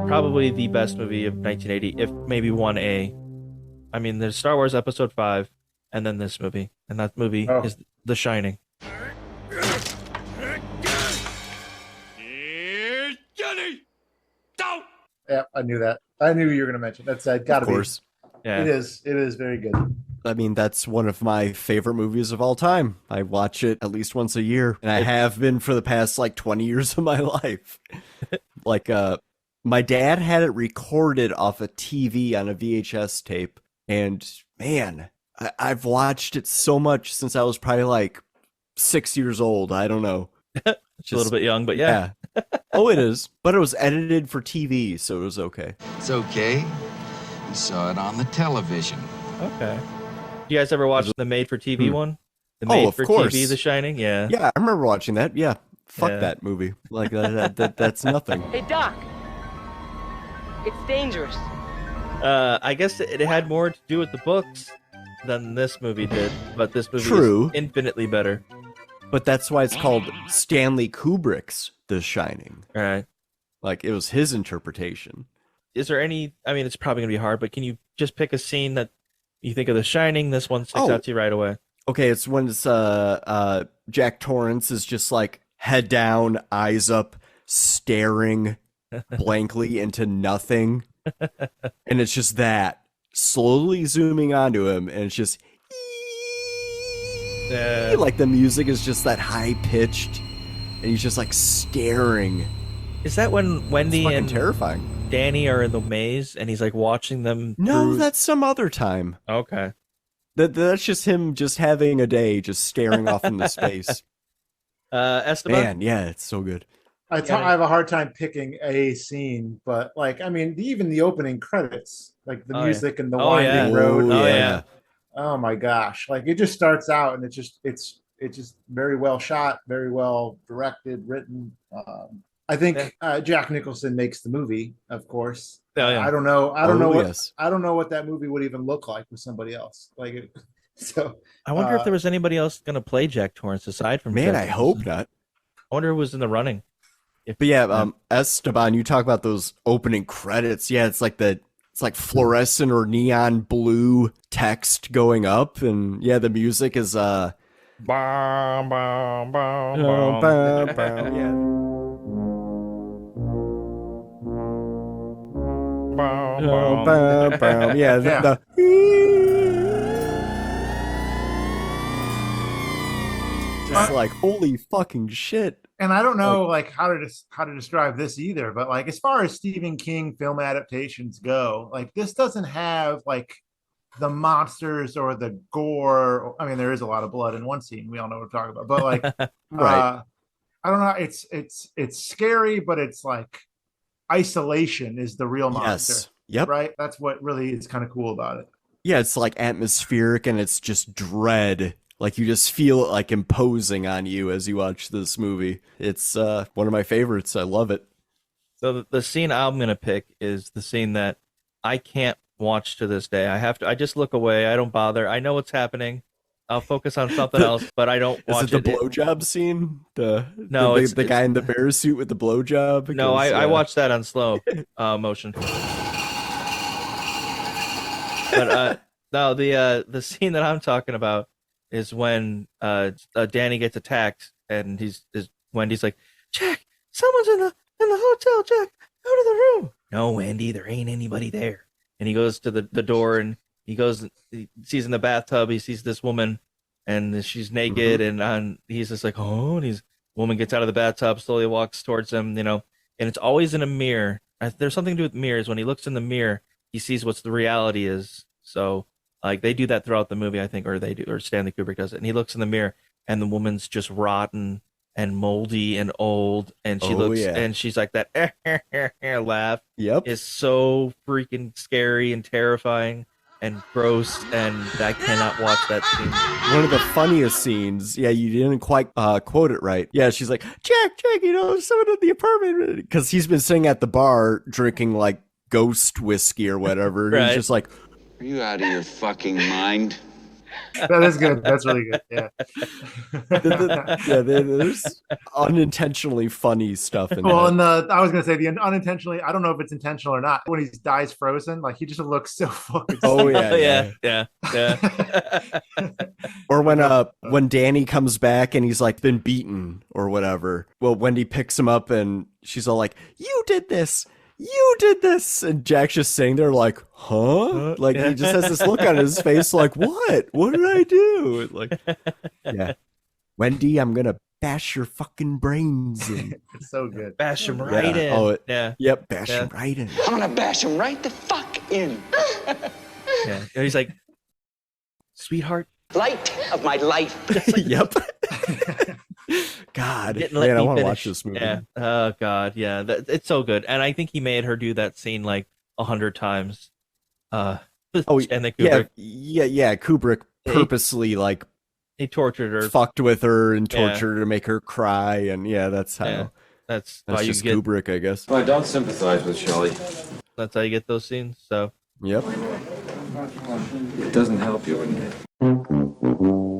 Probably the best movie of 1980, if maybe 1A. I mean, there's Star Wars Episode 5, and then this movie, and that movie Oh, is The Shining. Here's Johnny. Don't. yeah, I knew that. I knew you were going to mention. That's got to Of be. course. Yeah. It is. It is very good. I mean, that's one of my favorite movies of all time. I watch it at least once a year, and I have been for the past like 20 years of my life. Like, my dad had it recorded off a TV on a VHS tape, and man, I've watched it so much since I was probably like 6 years old. I don't know. It's a little bit young, but yeah. Oh, it is. But it was edited for TV, so it was okay. It's okay. We saw it on the television. Okay. You guys ever watch the made-for-TV one? The Oh, of course. made-for-TV The Shining? Yeah. Yeah, I remember watching that. Yeah. Fuck Yeah. that movie. Like, that's nothing. Hey, Doc. It's dangerous. I guess it had more to do with the books than this movie did, but this movie True. is infinitely better. But that's why it's called Stanley Kubrick's The Shining. All right. Like, it was his interpretation. Is there any, I mean, it's probably going to be hard, but can you just pick a scene that you think of The Shining? This one sticks Oh. out to you right away. Okay, it's when it's Jack Torrance is just like head down, eyes up, staring blankly into nothing. And it's just that slowly zooming onto him, and it's just like the music is just that high pitched, and he's just like staring. Is that when Wendy Fucking and terrifying. Danny are in the maze and he's like watching them? No, through- that's some other time. Okay. That's just him just having a day, just staring off into space. Esteban? Man, yeah, it's so good. I have a hard time picking a scene, but like, I mean, even the opening credits, like the Oh, yeah. music and the Oh, winding yeah. road. Oh, yeah. Oh my gosh! Like it just starts out, and it's just very well shot, very well directed, written. I think Jack Nicholson makes the movie, of course. Oh, yeah. I don't know. I don't know what. Yes. I don't know what that movie would even look like with somebody else. Like it. So I wonder if there was anybody else going to play Jack Torrance aside from Man, Jack I hope Nicholson. not. I wonder who was in the running. But yeah, Esteban, you talk about those opening credits. Yeah, it's like fluorescent or neon blue text going up, and yeah, the music is Bum, bum, bum, bum, bum. bum, yeah. Bum, Bum, bum. bum. Yeah, Yeah. the just like holy fucking shit. And I don't know like how to describe this either, but like as far as Stephen King film adaptations go, like this doesn't have like the monsters or the gore. I mean, there is a lot of blood in one scene. We all know what we're talking about, but like, Right. I don't know. It's scary, but it's like isolation is the real monster, Yes. Yep. right? That's what really is kind of cool about it. Yeah, it's like atmospheric and it's just dread. Like you just feel it like imposing on you as you watch this movie. It's one of my favorites. I love it. So the scene I'm going to pick is the scene that I can't watch to this day. I just look away. I don't bother. I know what's happening. I'll focus on something else, but I don't watch Is it the blowjob scene? No, the guy in the bear suit with the blowjob? No, I Because, watched that on slow motion. But no, the scene that I'm talking about is when Danny gets attacked and Wendy's like, Jack, someone's in the hotel, Jack, go to the room. No, Wendy, there ain't anybody there. And he goes to the door and he sees in the bathtub, he sees this woman and she's naked and he's just like, oh, and woman gets out of the bathtub, slowly walks towards him, and it's always in a mirror. There's something to do with mirrors. When he looks in the mirror, he sees what the reality is. So like they do that throughout the movie, I think, or Stanley Kubrick does it. And he looks in the mirror and the woman's just rotten and moldy and old. And she looks and she's like that laugh Yep. is so freaking scary and terrifying. and gross, and I cannot watch that scene. One of the funniest scenes. Yeah, you didn't quite quote it right. Yeah, she's like, Jack, you know, there's someone in the apartment, because he's been sitting at the bar drinking like ghost whiskey or whatever. And Right. he's just like, Are you out of your fucking mind? That is good. That's really good. Yeah. yeah, there's unintentionally funny stuff in Well, that. and I was gonna say the unintentionally. I don't know if it's intentional or not. When he dies frozen, like he just looks so fucking. Oh yeah, yeah. Or when Danny comes back and he's like been beaten or whatever. Well, Wendy picks him up and she's all like, "You did this. You did this." And Jack's just sitting there like, "Huh?" Like he just has this look on his face like, "What? What did I do?" Like, yeah, Wendy, I'm gonna bash your fucking brains in. It's so good. Bash him right Yeah. in. Oh, yeah. Yep, bash Yeah. him right in. I'm gonna bash him right the fuck in. Yeah. And he's like, sweetheart, Light of my life. Yep. God, didn't let man, I me want to finish. watch this movie. Yeah. Oh God. Yeah. It's so good, and I think he made her do that scene like 100 times. Oh, and then yeah, Kubrick, yeah. Kubrick He- purposely like he tortured her. fucked with her and Yeah. tortured her to make her cry, and yeah, that's how. Yeah. That's That's why you just get. Kubrick, I guess. I don't sympathize with Shelley. That's how you get those scenes. So Yep. It doesn't help you, wouldn't it?